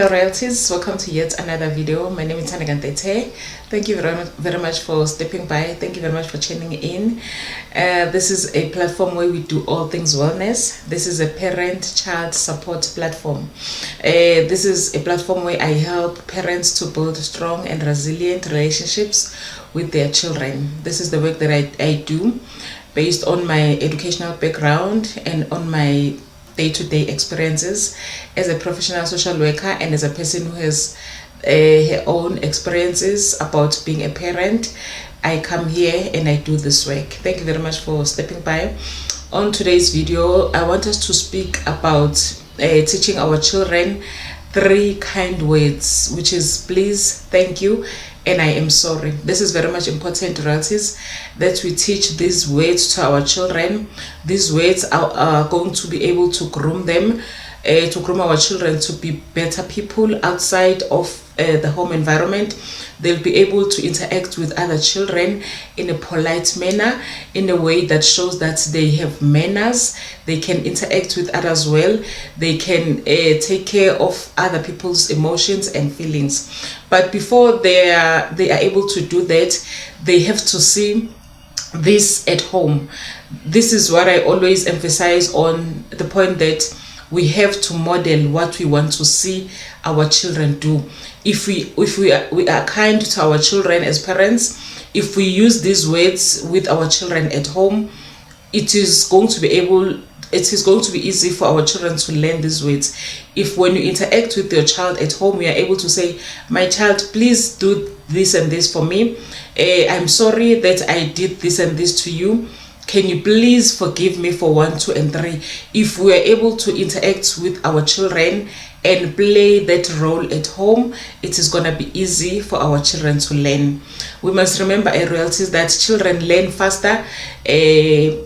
Hello Royalties, welcome to yet another video. My name is Tanegantete. Thank you very much for stepping by. Thank you very much for tuning in. This is a platform where we do all things wellness. This is a parent-child support platform. This is a platform where I help parents to build strong and resilient relationships with their children. This is the work that I do based on my educational background and on my day-to-day experiences as a professional social worker and as a person who has her own experiences about being a parent. I come here and I do this work. Thank you very much for stepping by. On today's video, I want us to speak about teaching our children 3 kind words, which is please, thank you, and I am sorry. This is very much important, Royalties, that we teach these words to our children. These words are going to be able to groom them, to groom our children to be better people outside of the home environment. They'll be able to interact with other children in a polite manner, in a way that shows that they have manners. They can interact with others well. They can take care of other people's emotions and feelings. But before they are able to do that, they have to see this at home. This is what I always emphasize on the point that we have to model what we want to see our children do. If we are kind to our children as parents, if we use these words with our children at home, it is going to be easy for our children to learn these words. If when you interact with your child at home, we are able to say, my child, please do this and this for me. I'm sorry that I did this and this to you. Can you please forgive me for 1, 2, and 3? If we are able to interact with our children and play that role at home, it is going to be easy for our children to learn. We must remember, Royalties, that children learn faster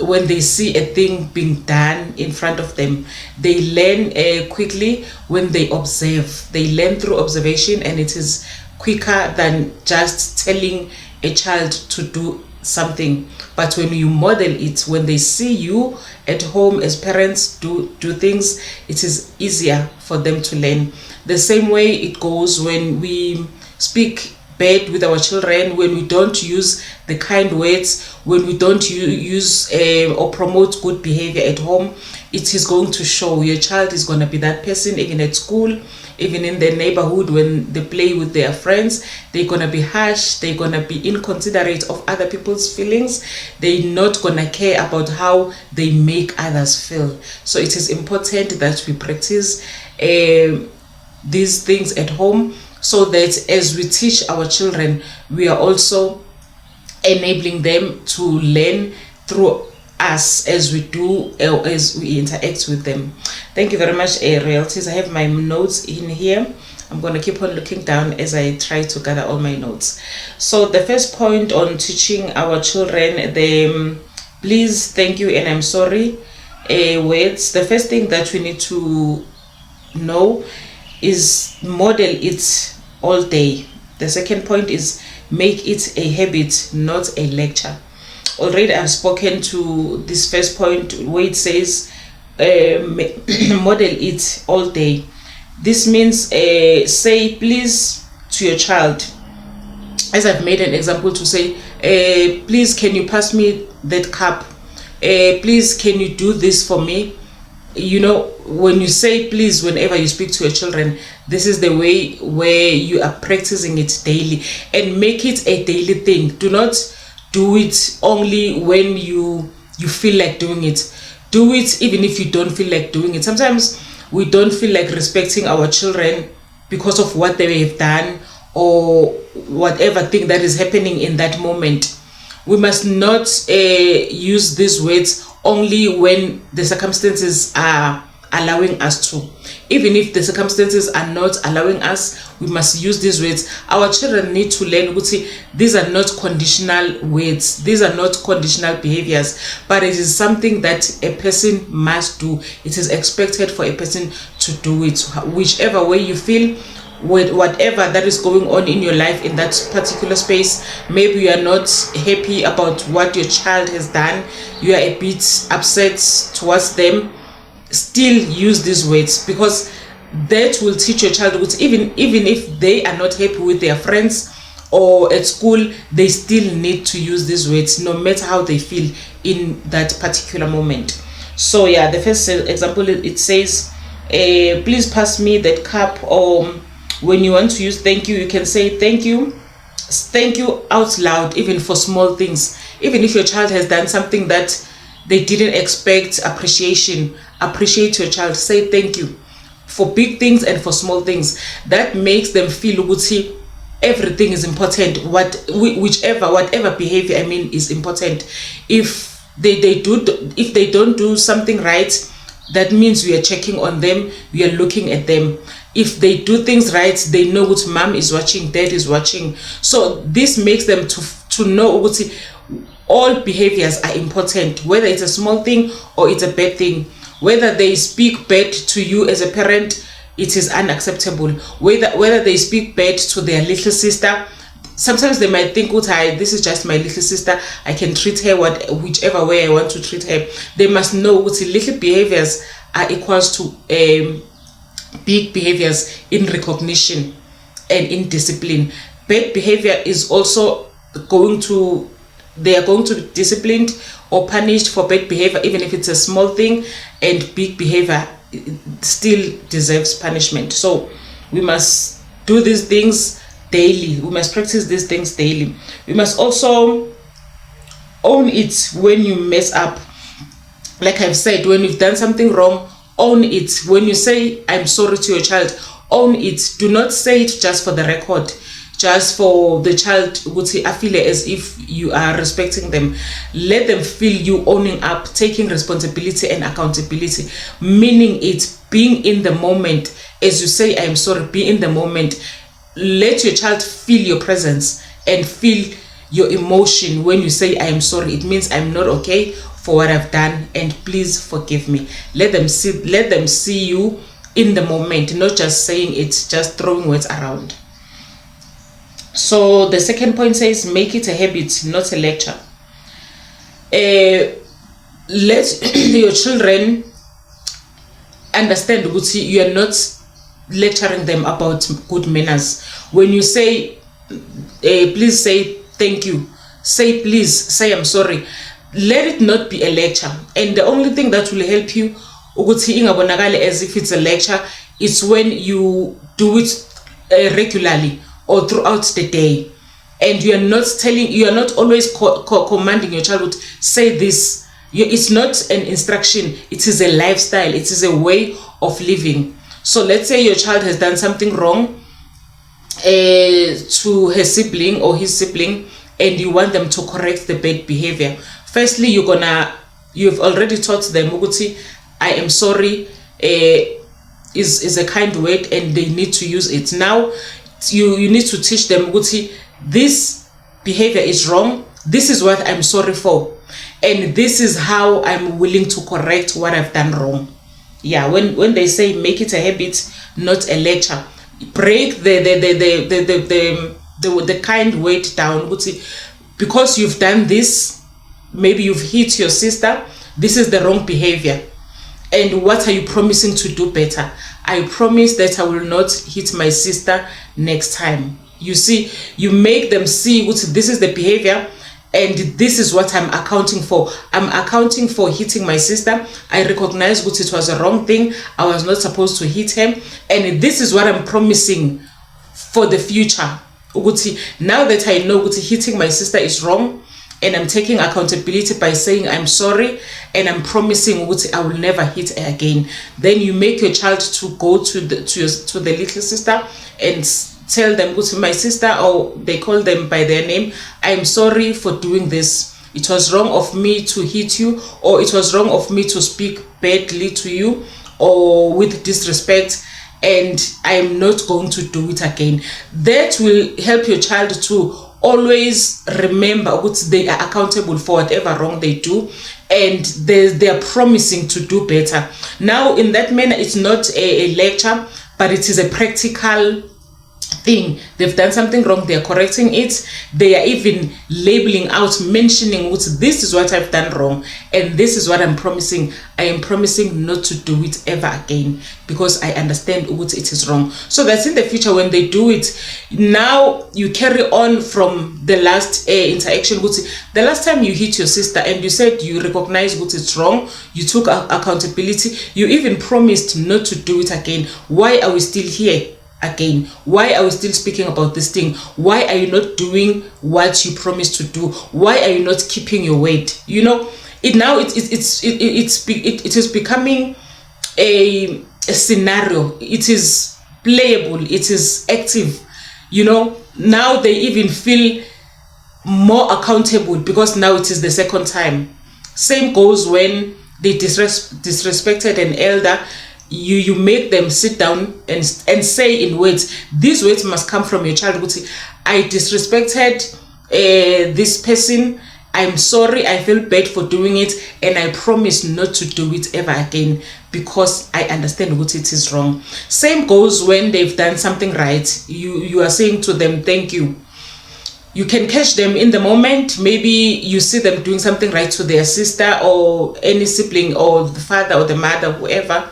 when they see a thing being done in front of them. They learn quickly when they observe. They learn through observation, and it is quicker than just telling a child to do something. But when you model it, when they see you at home as parents do things, it is easier for them to learn. The same way it goes when we speak bad with our children, when we don't use the kind words, when we don't use or promote good behavior at home, it is going to show. Your child is going to be that person, even at school, even in their neighborhood. When they play with their friends, they're going to be harsh, they're going to be inconsiderate of other people's feelings. They're not going to care about how they make others feel. So it is important that we practice these things at home, so that as we teach our children, we are also enabling them to learn through us as we do, as we interact with them. Thank you very much, Royalties. I have my notes in here. I'm going to keep on looking down as I try to gather all my notes. So the first point on teaching our children the please, thank you, and I'm sorry words, the first thing that we need to know is model it all day. The second point is make it a habit, not a lecture. Already I've spoken to this first point where it says model it all day. This means say please to your child, as I've made an example, to say please, can you pass me that cup? Please, can you do this for me? You know, when you say please whenever you speak to your children, this is the way where you are practicing it daily, and make it a daily thing. Do not do it only when you feel like doing it. Do it even if you don't feel like doing it. Sometimes we don't feel like respecting our children because of what they have done or whatever thing that is happening in that moment. We must not use these words only when the circumstances are allowing us to. Even if the circumstances are not allowing us, we must use these words. Our children need to learn, these are not conditional words, these are not conditional behaviors, but it is something that a person must do. It is expected for a person to do it. Whichever way you feel, with whatever that is going on in your life in that particular space, maybe you are not happy about what your child has done, you are a bit upset towards them, still use these words, because that will teach your child that even if they are not happy with their friends or at school, they still need to use these words no matter how they feel in that particular moment. So yeah, the first example, it says, please pass me that cup. Or when you want to use thank you, you can say thank you out loud, even for small things. Even if your child has done something that they didn't expect appreciation, appreciate your child. Say thank you for big things and for small things. That makes them feel everything is important. Whatever behavior is important. If they don't do something right, that means we are checking on them, we are looking at them. If they do things right, they know what mom is watching, dad is watching. So this makes them to know what all behaviors are important, whether it's a small thing or it's a bad thing. Whether they speak bad to you as a parent, it is unacceptable. Whether they speak bad to their little sister, sometimes they might think, this is just my little sister, I can treat her whichever way I want to treat her. They must know little behaviors are equals to big behaviors in recognition and in discipline. Bad behavior is also they are going to be disciplined or punished for bad behavior, even if it's a small thing, and big behavior still deserves punishment. So we must do these things daily. We must practice these things daily. We must also own it when you mess up. Like I've said, when you've done something wrong, own it. When you say I'm sorry to your child, own it. Do not say it just for the record, just for the child would say, I feel as if you are respecting them. Let them feel you owning up, taking responsibility and accountability, meaning it, being in the moment. As you say I'm sorry, be in the moment. Let your child feel your presence and feel your emotion. When you say I'm sorry, it means I'm not okay for what I've done, and please forgive me. Let them see you in the moment, not just saying it, just throwing words around. So the second point says, make it a habit, not a lecture. Let your children understand you are not lecturing them about good manners. When you say please say thank you, say please, say I'm sorry, let it not be a lecture. And the only thing that will help you as if it's a lecture is when you do it regularly or throughout the day, and you are not always commanding your child to say this. It's not an instruction, it is a lifestyle, it is a way of living. So let's say your child has done something wrong to her sibling or his sibling, and you want them to correct the bad behavior. Firstly, you've already taught them I am sorry is a kind word, and they need to use it. Now you need to teach them this behavior is wrong, this is what I'm sorry for, and this is how I'm willing to correct what I've done wrong. Yeah, when they say make it a habit, not a lecture, break the kind word down. Because you've done this, maybe you've hit your sister, this is the wrong behavior, and what are you promising to do better? I promise that I will not hit my sister next time. You see, you make them see this is the behavior, and this is what I'm accounting for. I'm accounting for hitting my sister. I recognize it was a wrong thing, I was not supposed to hit him, and this is what I'm promising for the future. Now that I know hitting my sister is wrong, and I'm taking accountability by saying I'm sorry, and I'm promising I will never hit her again. Then you make your child to go to the little sister and tell them, my sister, or they call them by their name, I'm sorry for doing this. It was wrong of me to hit you, or it was wrong of me to speak badly to you or with disrespect, and I'm not going to do it again. That will help your child to always remember they are accountable for whatever wrong they do, and they are promising to do better. Now in that manner, it's not a lecture, but it is a practical thing, they've done something wrong, they are correcting it, they are even labeling out, mentioning what this is what I've done wrong, and this is what I'm promising. I am promising not to do it ever again, because I understand what it is wrong. So that's in the future when they do it. Now you carry on from the last interaction. The last time you hit your sister and you said you recognize what is wrong, you took accountability, you even promised not to do it again. Why are we still here again? Why are we still speaking about this thing? Why are you not doing what you promised to do? Why are you not keeping your word? You know, it is becoming a scenario. It is playable, it is active. You know, now they even feel more accountable because now it is the second time. Same goes when they disrespected an elder. You make them sit down and say in words, these words must come from your child. I disrespected this person, I'm sorry, I feel bad for doing it, and I promise not to do it ever again because I understand what it is wrong. Same goes when they've done something right. You are saying to them, thank you. You can catch them in the moment. Maybe you see them doing something right to their sister or any sibling or the father or the mother, whoever.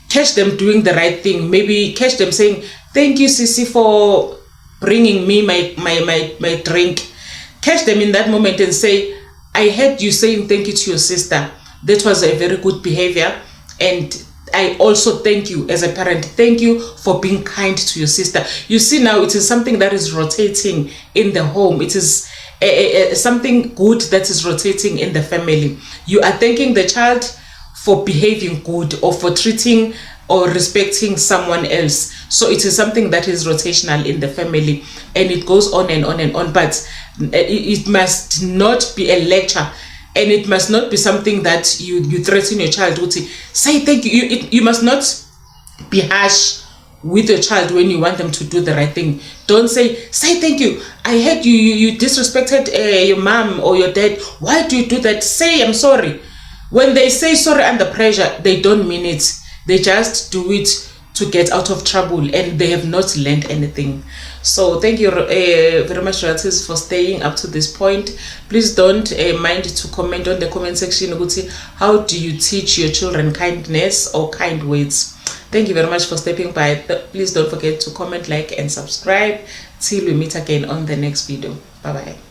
Catch them doing the right thing. Maybe catch them saying, thank you, Sissy, for bringing me my drink. Catch them in that moment and say, I heard you saying thank you to your sister. That was a very good behavior. And I also thank you as a parent. Thank you for being kind to your sister. You see, now it is something that is rotating in the home. It is something good that is rotating in the family. You are thanking the child for behaving good or for treating or respecting someone else. So it is something that is rotational in the family, and it goes on and on and on. But it must not be a lecture, and it must not be something that you threaten your child with. Say thank you. You must not be harsh with your child when you want them to do the right thing. Don't say thank you. I heard you disrespected your mom or your dad. Why do you do that? Say I'm sorry. When they say sorry under pressure, they don't mean it. They just do it to get out of trouble, and they have not learned anything. So thank you very much, Royalties, for staying up to this point. Please don't mind to comment on the comment section. How do you teach your children kindness or kind words? Thank you very much for stepping by. Please don't forget to comment, like, and subscribe. Till we meet again on the next video. Bye bye.